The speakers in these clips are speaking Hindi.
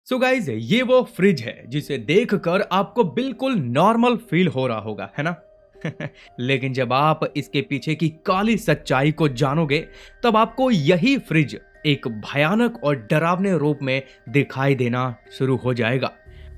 सो गाइज ये वो फ्रिज है जिसे देखकर आपको बिल्कुल नॉर्मल फील हो रहा होगा, है ना? लेकिन जब आप इसके पीछे की काली सच्चाई को जानोगे तब आपको यही फ्रिज एक भयानक और डरावने रूप में दिखाई देना शुरू हो जाएगा।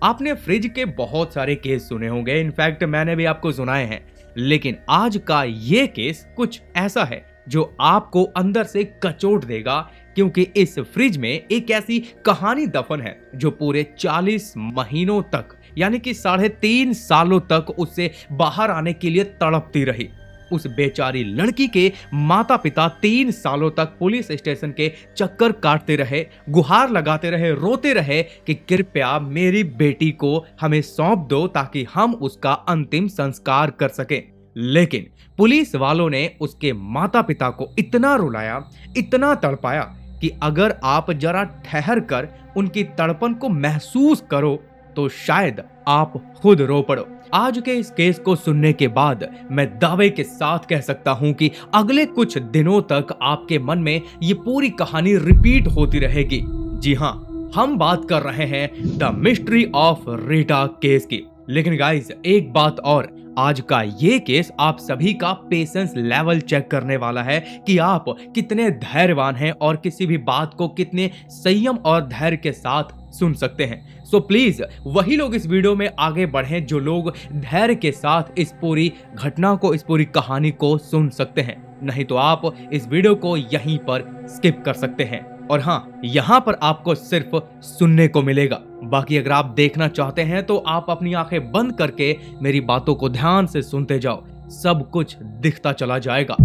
आपने फ्रिज के बहुत सारे केस सुने होंगे, इनफैक्ट मैंने भी आपको सुनाए हैं, लेकिन आज का ये केस कुछ ऐसा है जो आपको अंदर से कचोट देगा, क्योंकि इस फ्रिज में एक ऐसी कहानी दफन है जो पूरे 40 महीनों तक यानी कि 3.5 सालों तक उससे बाहर आने के लिए तड़पती रही। उस बेचारी लड़की के माता पिता 3 सालों तक पुलिस स्टेशन के चक्कर काटते रहे, गुहार लगाते रहे, रोते रहे कि कृपया मेरी बेटी को हमें सौंप दो ताकि हम उसका अंतिम संस्कार कर सकें। लेकिन पुलिस वालों ने उसके माता पिता को इतना रुलाया, इतना तड़पाया कि अगर आप जरा ठहर कर उनकी तड़पन को महसूस करो तो शायद आप खुद रो पड़ो। आज के इस केस को सुनने के बाद मैं दावे के साथ कह सकता हूं कि अगले कुछ दिनों तक आपके मन में ये पूरी कहानी रिपीट होती रहेगी। जी हां, हम बात कर रहे हैं the mystery of Rita case की। लेकिन गाइस एक बात और, आज का ये केस आप सभी का पेशेंस लेवल चेक करने वाला है कि आप कितने धैर्यवान हैं और किसी भी बात को कितने संयम और धैर्य के साथ सुन सकते हैं। सो प्लीज वही लोग इस वीडियो में आगे बढ़ें जो लोग धैर्य के साथ इस पूरी घटना को, इस पूरी कहानी को सुन सकते हैं, नहीं तो आप इस वीडियो को यहीं पर स्किप कर सकते हैं। और हाँ, यहाँ पर आपको सिर्फ सुनने को मिलेगा, बाकी अगर आप देखना चाहते हैं तो आप अपनी आंखें बंद करके मेरी बातों को ध्यान से सुनते जाओ, सब कुछ दिखता चला जाएगा।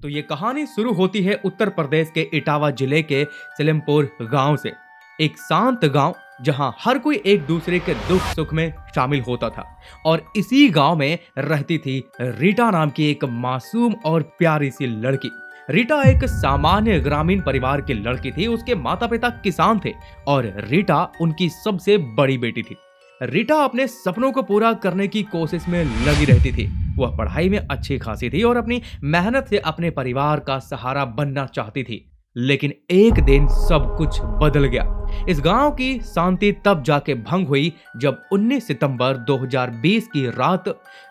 तो ये कहानी शुरू होती है उत्तर प्रदेश के इटावा जिले के सिलमपुर गांव से। एक शांत गांव जहां हर कोई एक दूसरे के दुख सुख में शामिल होता था। और इसी गांव में रहती थी रीटा नाम की एक मासूम और प्यारी सी लड़की। रीटा एक सामान्य ग्रामीण परिवार की लड़की थी। उसके माता पिता किसान थे और रीटा उनकी सबसे बड़ी बेटी थी। रीटा अपने सपनों को पूरा करने की कोशिश में लगी रहती थी। वह पढ़ाई में अच्छी खासी थी और अपनी मेहनत से अपने परिवार का सहारा बनना चाहती थी। लेकिन एक दिन सब कुछ बदल गया। इस गांव की शांति तब जाके भंग हुई जब 19 सितंबर 2020 की रात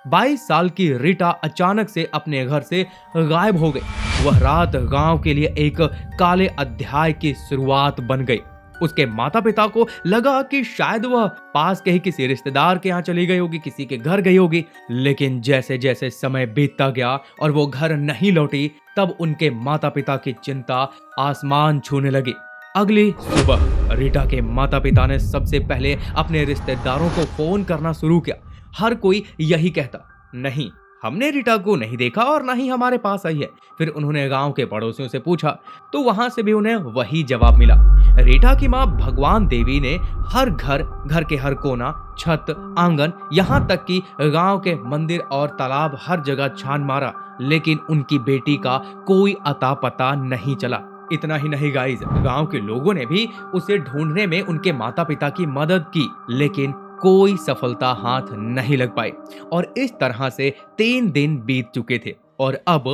22 साल की रीटा अचानक से अपने घर से गायब हो गई। वह रात गांव के लिए एक काले अध्याय की शुरुआत बन गई। उसके माता पिता को लगा कि शायद वह पास के ही किसी रिश्तेदार के यहाँ चली गई होगी, किसी के घर गई होगी। लेकिन जैसे जैसे समय बीतता गया और वो घर नहीं लौटी, तब उनके माता पिता की चिंता आसमान छूने लगी। अगली सुबह रीटा के माता पिता ने सबसे पहले अपने रिश्तेदारों को फोन करना शुरू किया। हर कोई यही कहता, नहीं, हमने रीटा को नहीं देखा और ना ही हमारे पास आई है। फिर उन्होंने गांव के पड़ोसियों से पूछा तो वहां से भी उन्हें वही जवाब मिला। रीटा की मां भगवान देवी ने हर घर के हर कोना, छत, आंगन, यहाँ तक कि गांव के मंदिर और तालाब, हर जगह छान मारा, लेकिन उनकी बेटी का कोई अता पता नहीं चला। इतना ही नहीं गाइस, गांव के लोगों ने भी उसे ढूंढने में उनके माता पिता की मदद की, लेकिन कोई सफलता हाथ नहीं लग पाई। और इस तरह से 3 दिन बीत चुके थे और अब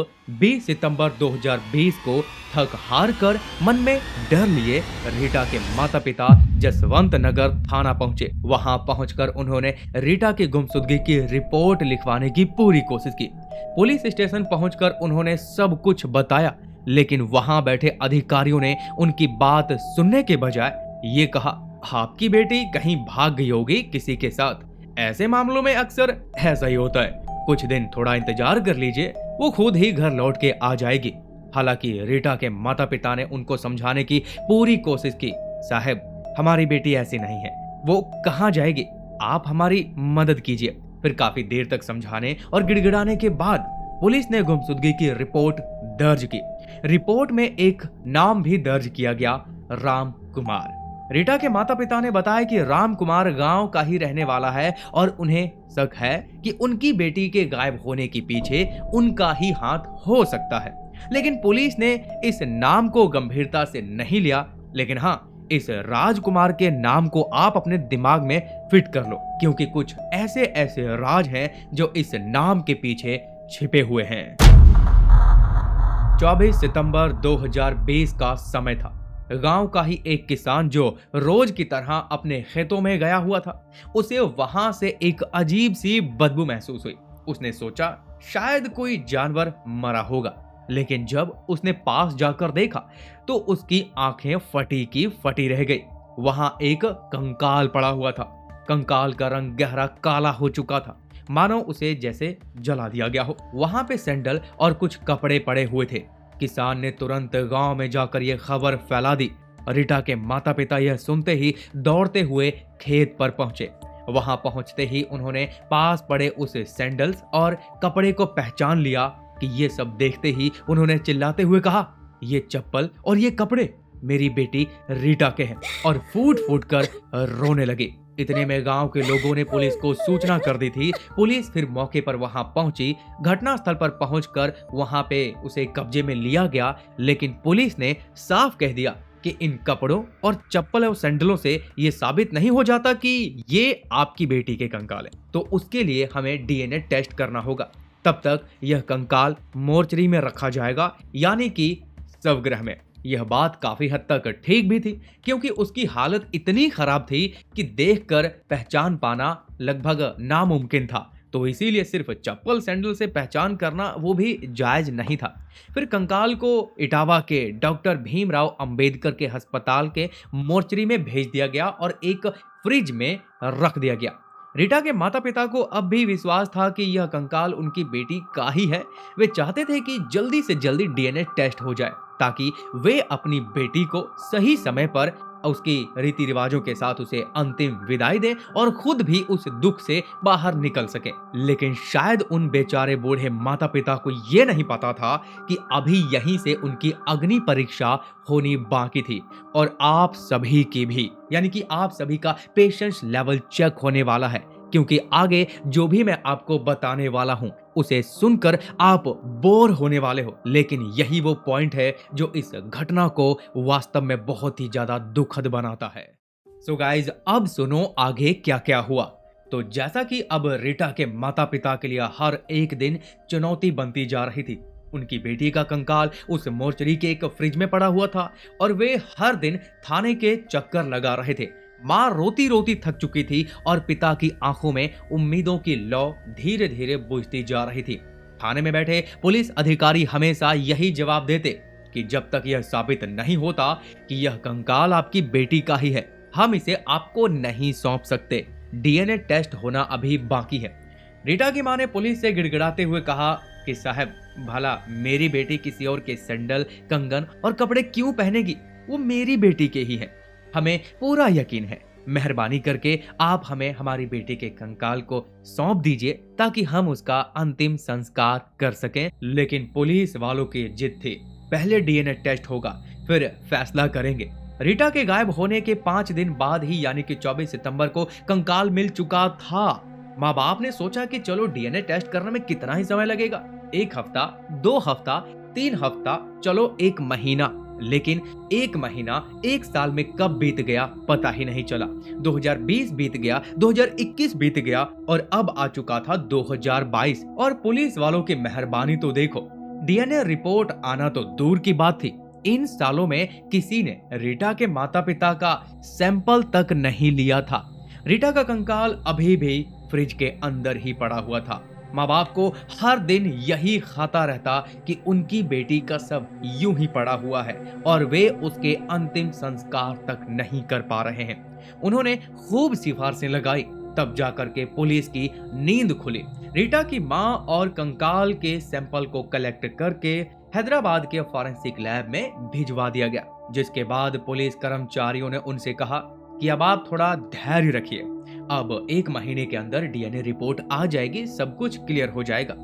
20 सितंबर 2020 को थक हार कर, मन में डर लिए रीटा के माता पिता जसवंत नगर थाना पहुंचे। वहां पहुंचकर उन्होंने रीटा की गुमशुदगी की रिपोर्ट लिखवाने की पूरी कोशिश की। पुलिस स्टेशन पहुंचकर उन्होंने सब कुछ बताया, लेकिन वहां बैठे अधिकारियों ने उनकी बात सुनने के बजाय ये कहा, आपकी बेटी कहीं भाग गई होगी किसी के साथ। ऐसे मामलों में अक्सर ऐसा ही होता है, कुछ दिन थोड़ा इंतजार कर लीजिए, वो खुद ही घर लौट के आ जाएगी। हालांकि रीटा के माता पिता ने उनको समझाने की पूरी कोशिश की, साहब हमारी बेटी ऐसी नहीं है, वो कहाँ जाएगी, आप हमारी मदद कीजिए। फिर काफी देर तक समझाने और गिड़गिड़ाने के बाद पुलिस ने गुमशुदगी की रिपोर्ट दर्ज की। रिपोर्ट में एक नाम भी दर्ज किया गया, राम कुमार। रीटा के माता पिता ने बताया कि राम कुमार गांव का ही रहने वाला है और उन्हें शक है कि उनकी बेटी के गायब होने के पीछे उनका ही हाथ हो सकता है। लेकिन पुलिस ने इस नाम को गंभीरता से नहीं लिया। लेकिन हाँ, इस राजकुमार के नाम को आप अपने दिमाग में फिट कर लो, क्योंकि कुछ ऐसे ऐसे राज हैं जो इस नाम के पीछे छिपे हुए हैं। 24 सितंबर 2020 का समय था। गांव का ही एक किसान जो रोज की तरह अपने खेतों में गया हुआ था, उसे वहां से एक अजीब सी बदबू महसूस हुई। उसने सोचा शायद कोई जानवर मरा होगा, लेकिन जब उसने पास जाकर देखा तो उसकी आंखें फटी की फटी रह गई। वहां एक कंकाल पड़ा हुआ था। कंकाल का रंग गहरा काला हो चुका था, मानो उसे जैसे जला दिया गया हो। वहां पे सैंडल और कुछ कपड़े पड़े हुए थे। किसान ने तुरंत गांव में जाकर यह खबर फैला दी। रीटा के माता पिता यह सुनते ही दौड़ते हुए खेत पर पहुंचे। वहां पहुंचते ही उन्होंने पास पड़े उस सैंडल्स और कपड़े को पहचान लिया कि ये सब देखते ही उन्होंने चिल्लाते हुए कहा, ये चप्पल और ये कपड़े मेरी बेटी रीटा के हैं, और फूट फूट कर रोने लगे। इतने में गांव के लोगों ने पुलिस को सूचना कर दी थी। पुलिस फिर मौके पर वहां पहुंची। घटनास्थल पर पहुंचकर वहां पे उसे कब्जे में लिया गया, लेकिन पुलिस ने साफ कह दिया कि इन कपड़ों और चप्पल और सैंडलों से ये साबित नहीं हो जाता कि ये आपकी बेटी के कंकाल है, तो उसके लिए हमें डीएनए टेस्ट करना होगा। तब तक यह कंकाल मोर्चरी में रखा जाएगा, यानी कि शवगृह में। यह बात काफी हद तक ठीक भी थी, क्योंकि उसकी हालत इतनी खराब थी कि देखकर पहचान पाना लगभग नामुमकिन था। तो इसीलिए सिर्फ चप्पल सैंडल से पहचान करना वो भी जायज नहीं था। फिर कंकाल को इटावा के डॉक्टर भीमराव अंबेडकर के अस्पताल के मोर्चरी में भेज दिया गया और एक फ्रिज में रख दिया गया। रीटा के माता पिता को अब भी विश्वास था कि यह कंकाल उनकी बेटी का ही है। वे चाहते थे कि जल्दी से जल्दी डीएनए टेस्ट हो जाए, ताकि वे अपनी बेटी को सही समय पर उसकी रीति रिवाजों के साथ उसे अंतिम विदाई दें और खुद भी उस दुख से बाहर निकल सके। लेकिन शायद उन बेचारे बूढ़े माता पिता को यह नहीं पता था कि अभी यहीं से उनकी अग्नि परीक्षा होनी बाकी थी, और आप सभी की भी, यानी कि आप सभी का पेशेंस लेवल चेक होने वाला है, क्योंकि आगे जो भी मैं आपको बताने वाला हूं उसे सुनकर आप बोर होने वाले हो। लेकिन यही वो पॉइंट है जो इस घटना को वास्तव में बहुत ही ज्यादा दुखद बनाता है। सो गाइज, अब सुनो आगे क्या क्या हुआ। तो जैसा कि अब रीटा के माता पिता के लिए हर एक दिन चुनौती बनती जा रही थी। उनकी बेटी का कंकाल उस मोर्चरी के एक फ्रिज में पड़ा हुआ था और वे हर दिन थाने के चक्कर लगा रहे थे। मां रोती रोती थक चुकी थी और पिता की आंखों में उम्मीदों की लौ धीरे धीरे बुझती जा रही थी। थाने में बैठे पुलिस अधिकारी हमेशा यही जवाब देते कि जब तक यह साबित नहीं होता कि यह कंकाल आपकी बेटी का ही है, हम इसे आपको नहीं सौंप सकते। डीएनए टेस्ट होना अभी बाकी है। रीटा की मां ने पुलिस से गिड़गिड़ाते हुए कहा कि साहब, भला मेरी बेटी किसी और के सैंडल, कंगन और कपड़े क्यों पहनेगी? वो मेरी बेटी के ही है। हमें पूरा यकीन है। मेहरबानी करके आप हमें हमारी बेटी के कंकाल को सौंप दीजिए ताकि हम उसका अंतिम संस्कार कर सकें। लेकिन पुलिस वालों की जिद थी, पहले डीएनए टेस्ट होगा, फिर फैसला करेंगे। रीटा के गायब होने के 5 दिन बाद ही, यानी कि 24 सितंबर को कंकाल मिल चुका था। माँ बाप ने सोचा कि चलो डीएनए टेस्ट करने में कितना ही समय लगेगा, 1 हफ्ता, 2 हफ्ता, 3 हफ्ता, चलो 1 महीना। लेकिन 1 महीना 1 साल में कब बीत गया पता ही नहीं चला। 2020 बीत गया, 2021 बीत गया और अब आ चुका था 2022। और पुलिस वालों की मेहरबानी तो देखो, डीएनए रिपोर्ट आना तो दूर की बात थी, इन सालों में किसी ने रीटा के माता पिता का सैंपल तक नहीं लिया था। रीटा का कंकाल अभी भी फ्रिज के अंदर ही पड़ा हुआ था। माँ बाप को हर दिन यही खाता रहता कि उनकी बेटी का सब यूं ही पड़ा हुआ है और वे उसके अंतिम संस्कार तक नहीं कर पा रहे हैं। उन्होंने खूब सिफारिशें लगाई, तब जाकर के पुलिस की नींद खुली। रीटा की माँ और कंकाल के सैंपल को कलेक्ट करके हैदराबाद के फॉरेंसिक लैब में भिजवा दिया गया, जिसके बाद पुलिस कर्मचारियों ने उनसे कहा कि अब आप थोड़ा धैर्य रखिए, अब 1 महीने के अंदर डीएनए रिपोर्ट आ जाएगी, सब कुछ क्लियर हो जाएगा।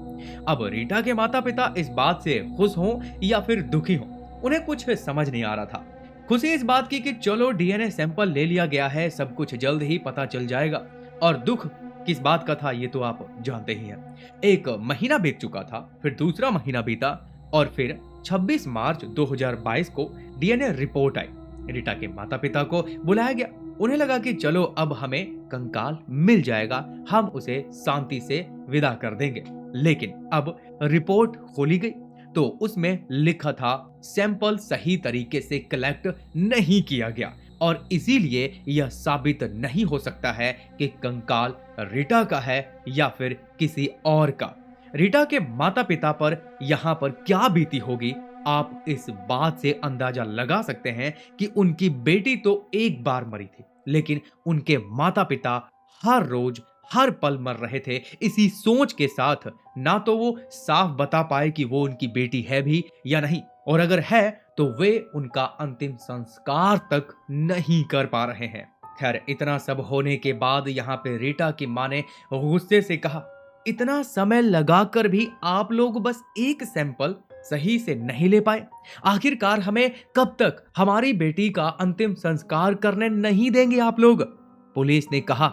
अब रीटा के माता पिता इस बात से खुश हों या फिर दुखी हों, उन्हें कुछ समझ नहीं आ रहा था। खुशी इस बात की कि चलो डीएनए सैंपल ले लिया गया है, सब कुछ जल्द ही पता चल जाएगा, और दुख किस बात का था ये तो आप जानते ही हैं। 1 महीना बीत चुका था, फिर दूसरा महीना बीता और फिर 26 मार्च 2022 को डीएनए रिपोर्ट आई। रीटा के माता पिता को बुलाया गया। उन्हें लगा कि चलो अब हमें कंकाल मिल जाएगा, हम उसे शांति से विदा कर देंगे। लेकिन अब रिपोर्ट खोली गई तो उसमें लिखा था सैंपल सही तरीके से कलेक्ट नहीं किया गया और इसीलिए यह साबित नहीं हो सकता है कि कंकाल रीटा का है या फिर किसी और का। रीटा के माता पिता पर यहाँ पर क्या बीती होगी, आप इस बात से अंदाजा लगा सकते हैं कि उनकी बेटी तो एक बार मरी थी, लेकिन उनके माता पिता हर रोज हर पल मर रहे थे इसी सोच के साथ, ना तो वो साफ बता पाए कि वो उनकी बेटी है भी या नहीं, और अगर है तो वे उनका अंतिम संस्कार तक नहीं कर पा रहे हैं। खैर, इतना सब होने के बाद यहाँ पे रीटा की माँ ने गुस्से से कहा, इतना समय लगाकर भी आप लोग बस एक सैंपल सही से नहीं ले पाए, आखिरकार हमें कब तक हमारी बेटी का अंतिम संस्कार करने नहीं देंगे आप लोग। पुलिस ने कहा,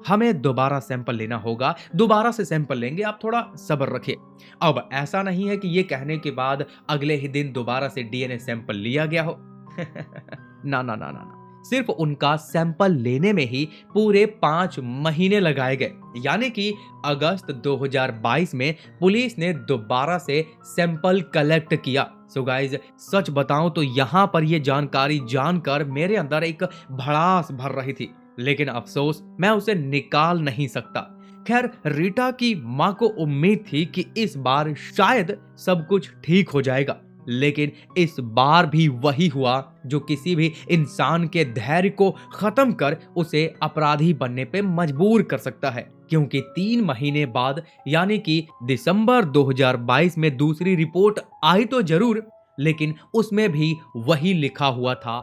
हमें दोबारा सैंपल लेना होगा, दोबारा से सैंपल लेंगे, आप थोड़ा सब्र रखिए। अब ऐसा नहीं है कि ये कहने के बाद अगले ही दिन दोबारा से डीएनए सैंपल लिया गया हो। ना ना ना ना, सिर्फ उनका सैंपल लेने में ही पूरे 5 महीने लगाए गए, यानी कि अगस्त 2022 में पुलिस ने दोबारा से सैंपल कलेक्ट किया। सो गाइज, सच बताऊं तो यहाँ पर ये जानकारी जानकर मेरे अंदर एक भड़ास भर रही थी, लेकिन अफसोस मैं उसे निकाल नहीं सकता। खैर, रीटा की माँ को उम्मीद थी कि इस बार शायद सब कुछ ठीक हो जाएगा, लेकिन इस बार भी वही हुआ जो किसी भी इंसान के धैर्य को खत्म कर उसे अपराधी बनने पे मजबूर कर सकता है। क्योंकि 3 महीने बाद यानी कि दिसंबर 2022 में दूसरी रिपोर्ट आई तो जरूर, लेकिन उसमें भी वही लिखा हुआ था।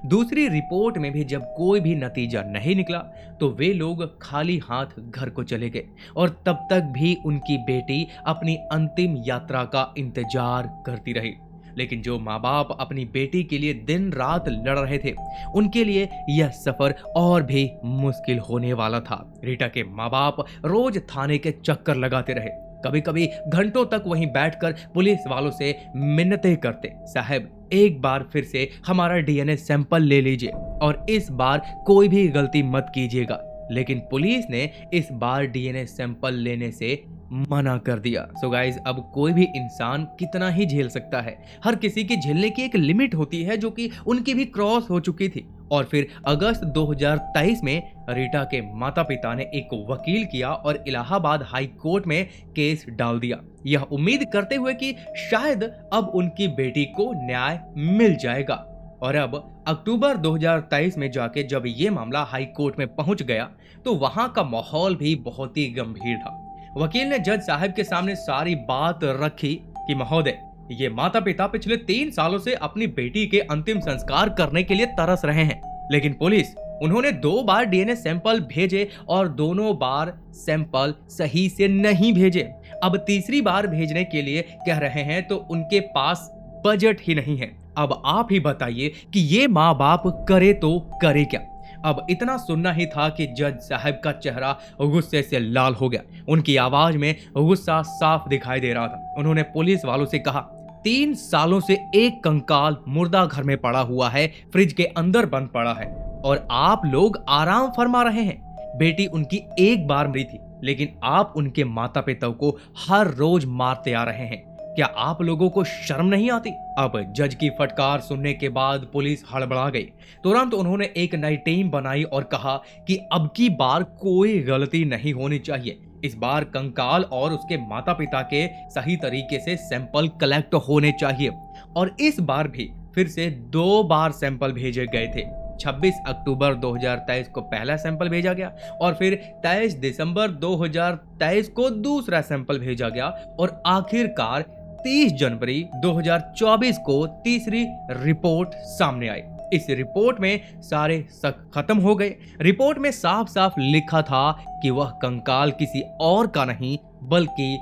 दूसरी रिपोर्ट में भी जब कोई भी नतीजा नहीं निकला तो वे लोग खाली हाथ घर को चले गए और तब तक भी उनकी बेटी अपनी अंतिम यात्रा का इंतजार करती रही। लेकिन जो माँ बाप अपनी बेटी के लिए दिन रात लड़ रहे थे, उनके लिए यह सफर और भी मुश्किल होने वाला था। रीटा के माँ बाप रोज थाने के चक्कर लगाते रहे, कभी कभी घंटों तक वहीं बैठकर पुलिस वालों से मिन्नतें करते, साहब एक बार फिर से हमारा डीएनए सैंपल ले लीजिए और इस बार कोई भी गलती मत कीजिएगा। लेकिन पुलिस ने इस बार डीएनए सैंपल लेने से मना कर दिया। सो गाइज, अब कोई भी इंसान कितना ही झेल सकता है, हर किसी की झेलने की एक लिमिट होती है जो कि उनकी भी क्रॉस हो चुकी थी। और फिर अगस्त 2023 में रीटा के माता पिता ने एक वकील किया और इलाहाबाद हाई कोर्ट में केस डाल दिया, यह उम्मीद करते हुए कि शायद अब उनकी बेटी को न्याय मिल जाएगा। और अब अक्टूबर 2023 में जाके जब ये मामला हाई कोर्ट में पहुंच गया तो वहां का माहौल भी बहुत ही गंभीर था। वकील ने जज साहब के सामने सारी बात रखी कि महोदय, ये माता पिता पिछले 3 सालों से अपनी बेटी के अंतिम संस्कार करने के लिए तरस रहे हैं, लेकिन पुलिस उन्होंने 2 बार डीएनए सैंपल भेजे और दोनों बार सैंपल सही से नहीं भेजे। अब तीसरी बार भेजने के लिए कह रहे हैं तो उनके पास बजट ही नहीं है। अब आप ही बताइए कि ये माँ बाप करे तो करे क्या। अब इतना सुनना ही था कि जज साहब का चेहरा गुस्से से लाल हो गया, उनकी आवाज में गुस्सा साफ दिखाई दे रहा था। उन्होंने पुलिस वालों से कहा, 3 सालों से एक कंकाल मुर्दा घर में पड़ा हुआ है, फ्रिज के अंदर बंद पड़ा है और आप लोग आराम फरमा रहे हैं। बेटी उनकी एक बार मरी थी, लेकिन आप उनके माता पिता को हर रोज मारते आ रहे हैं। क्या आप लोगों को शर्म नहीं आती? अब जज की फटकार सुनने के बाद पुलिस हड़बड़ा गई। तुरंत उन्होंने एक नई टीम बनाई और कहा कि अब की बार कोई गलती नहीं होनी चाहिए। इस बार कंकाल और उसके माता पिता के सही तरीके से सैंपल कलेक्ट होने चाहिए। और इस बार भी फिर से 2 बार सैंपल भेजे गए थे। 26 अक्टूबर 2023 को पहला सैंपल भेजा गया और फिर 23 दिसंबर 2023 को दूसरा सैंपल भेजा गया और आखिरकार 30 जनवरी 2024 को तीसरी रिपोर्ट सामने आई। इस रिपोर्ट में सारे शक खत्म हो गए। रिपोर्ट में साफ साफ लिखा था कि वह कंकाल किसी और का नहीं बल्कि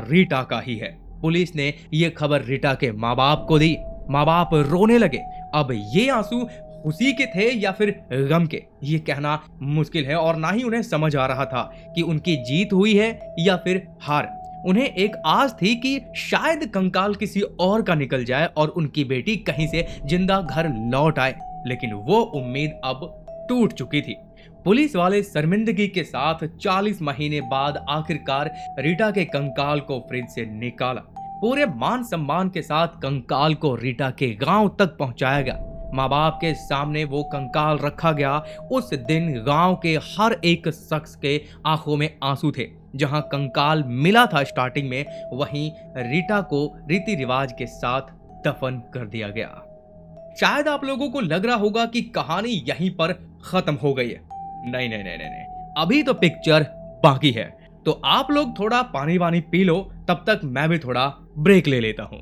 रीटा का ही है। पुलिस ने यह खबर रीटा के माँ बाप को दी। माँ बाप रोने लगे। अब ये आंसू खुशी के थे या फिर गम के, ये कहना मुश्किल है और ना ही उन्हें समझ आ रहा था कि उनकी जीत हुई है या फिर हार। उन्हें एक आस थी कि शायद कंकाल किसी और का निकल जाए और उनकी बेटी कहीं से जिंदा घर लौट आए, लेकिन वो उम्मीद अब टूट चुकी थी। पुलिस वाले शर्मिंदगी के साथ 40 महीने बाद आखिरकार रीटा के कंकाल को फ्रिज से निकाला। पूरे मान सम्मान के साथ कंकाल को रीटा के गांव तक पहुंचाया गया। माँ बाप के सामने वो कंकाल रखा गया। उस दिन गांव के हर एक शख्स के आंखों में आंसू थे। जहां कंकाल मिला था स्टार्टिंग में, वहीं रीटा को रीति रिवाज के साथ दफन कर दिया गया। शायद आप लोगों को लग रहा होगा कि कहानी यहीं पर खत्म हो गई है। नहीं नहीं नहीं नहीं नहीं, अभी तो पिक्चर बाकी है। तो आप लोग थोड़ा पानी वानी पी लो, तब तक मैं भी थोड़ा ब्रेक ले लेता हूं।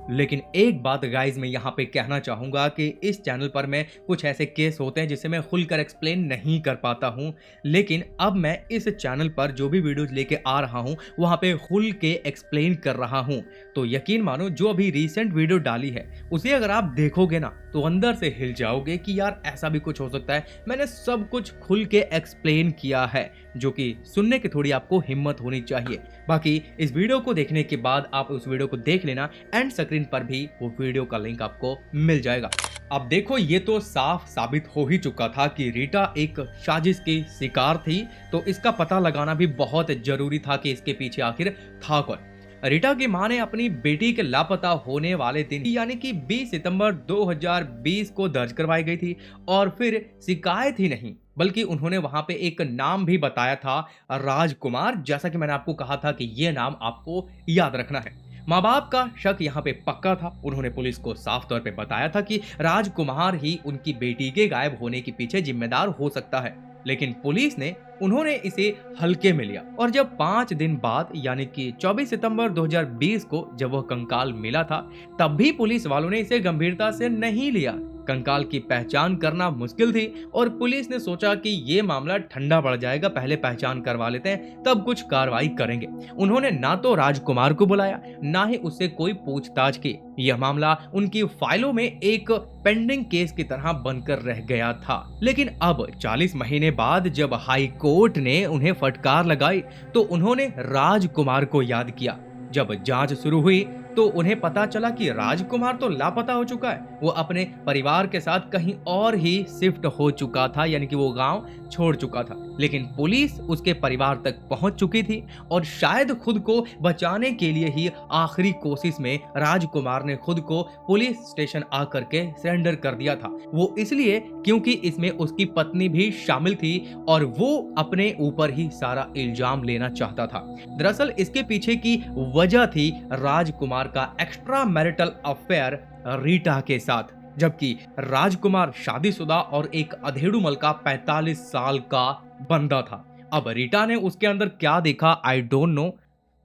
लेकिन एक बात गाइज मैं यहाँ पे कहना चाहूंगा कि इस चैनल पर मैं कुछ ऐसे केस होते हैं जिसे मैं खुलकर एक्सप्लेन नहीं कर पाता हूँ, लेकिन अब मैं इस चैनल पर जो भी वीडियोज लेके आ रहा हूँ वहाँ पे खुल के एक्सप्लेन कर रहा हूँ। तो यकीन मानो, जो अभी रिसेंट वीडियो डाली है उसे अगर आप देखोगे ना तो अंदर से हिल जाओगे कि यार ऐसा भी कुछ हो सकता है। मैंने सब कुछ खुल के एक्सप्लेन किया है, जो कि सुनने की थोड़ी आपको हिम्मत होनी चाहिए। बाकी इस वीडियो को देखने के बाद आप उस वीडियो को देख लेना, एंड स्क्रीन पर भी वो वीडियो का लिंक आपको मिल जाएगा। अब देखो, ये तो साफ साबित हो ही चुका था कि रीटा एक साजिश की शिकार थी, तो इसका पता लगाना भी बहुत जरूरी था कि इसके पीछे आखिर था कौन। रीटा की मां ने अपनी बेटी के लापता होने वाले दिन यानी कि 20 सितंबर 2020 को दर्ज करवाई गई थी, और फिर शिकायत ही नहीं बल्कि उन्होंने वहां पे एक नाम भी बताया था, राजकुमार। जैसा कि मैंने आपको कहा था कि ये नाम आपको याद रखना है। माँ बाप का शक यहाँ पे पक्का था। उन्होंने पुलिस को साफ तौर पे बताया था कि राजकुमार ही उनकी बेटी के गायब होने के पीछे जिम्मेदार हो सकता है, लेकिन पुलिस ने उन्होंने इसे हल्के में लिया। और जब 5 दिन बाद यानी कि 24 सितंबर 2020 को जब वह कंकाल मिला था, तब भी पुलिस वालों ने इसे गंभीरता से नहीं लिया। कंकाल की पहचान करना मुश्किल थी और पुलिस ने सोचा कि ये मामला ठंडा पड़ जाएगा, पहले पहचान करवा लेते हैं तब कुछ कार्रवाई करेंगे। उन्होंने ना तो राजकुमार को बुलाया, ना ही उससे कोई पूछताछ की। यह मामला उनकी फाइलों में एक पेंडिंग केस की तरह बनकर रह गया था। लेकिन अब 40 महीने बाद जब हाई कोर्ट ने उन्हें फटकार लगाई तो उन्होंने राजकुमार को याद किया। जब जांच शुरू हुई तो उन्हें पता चला कि राजकुमार तो लापता हो चुका है। वो अपने परिवार के साथ कहीं और ही शिफ्ट हो चुका था, यानी कि वो गांव छोड़ चुका था। लेकिन पुलिस उसके परिवार तक पहुंच चुकी थी और शायद खुद को बचाने के लिए ही आखिरी कोशिश में राजकुमार ने खुद को पुलिस स्टेशन आकर के सरेंडर कर दिया था। वो इसलिए क्योंकि इसमें उसकी पत्नी भी शामिल थी और वो अपने ऊपर ही सारा इल्जाम लेना चाहता था। दरअसल इसके पीछे की वजह थी राजकुमार का एक्स्ट्रा मैरिटल अफेयर रीटा के साथ, जबकि राजकुमार शादीशुदा और एक अधेड़ुमल का 45 साल का बंदा था। अब रीटा ने उसके अंदर क्या देखा, आई डोंट नो,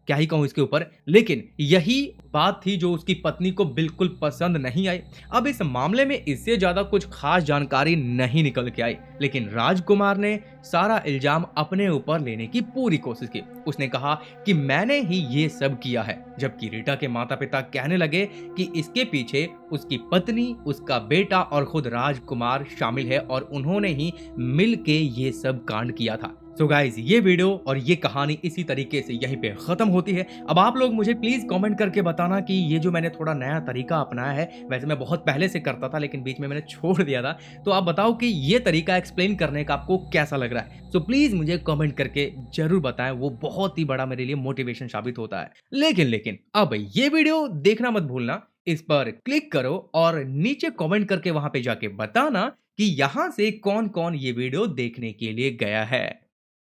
क्या ही कहूं इसके ऊपर, लेकिन यही बात थी जो उसकी पत्नी को बिल्कुल पसंद नहीं आई। अब इस मामले में इससे ज्यादा कुछ खास जानकारी नहीं निकल के आई, लेकिन राजकुमार ने सारा इल्जाम अपने ऊपर लेने की पूरी कोशिश की। उसने कहा कि मैंने ही ये सब किया है, जबकि रीटा के माता पिता कहने लगे कि इसके पीछे उसकी पत्नी, उसका बेटा और खुद राजकुमार शामिल है और उन्होंने ही मिल के ये सब कांड किया था। सो गाइज, ये वीडियो और ये कहानी इसी तरीके से यहीं पे खत्म होती है। अब आप लोग मुझे प्लीज कमेंट करके बताना कि ये जो मैंने थोड़ा नया तरीका अपनाया है, वैसे मैं बहुत पहले से करता था लेकिन बीच में मैंने छोड़ दिया था, तो आप बताओ कि ये तरीका एक्सप्लेन करने का आपको कैसा लग रहा है। सो प्लीज मुझे कमेंट करके जरूर बताएं, वो बहुत ही बड़ा मेरे लिए मोटिवेशन साबित होता है। लेकिन अब ये वीडियो देखना मत भूलना, इस पर क्लिक करो और नीचे कमेंट करके वहां पे जाके बताना कि यहाँ से कौन कौन ये वीडियो देखने के लिए गया है।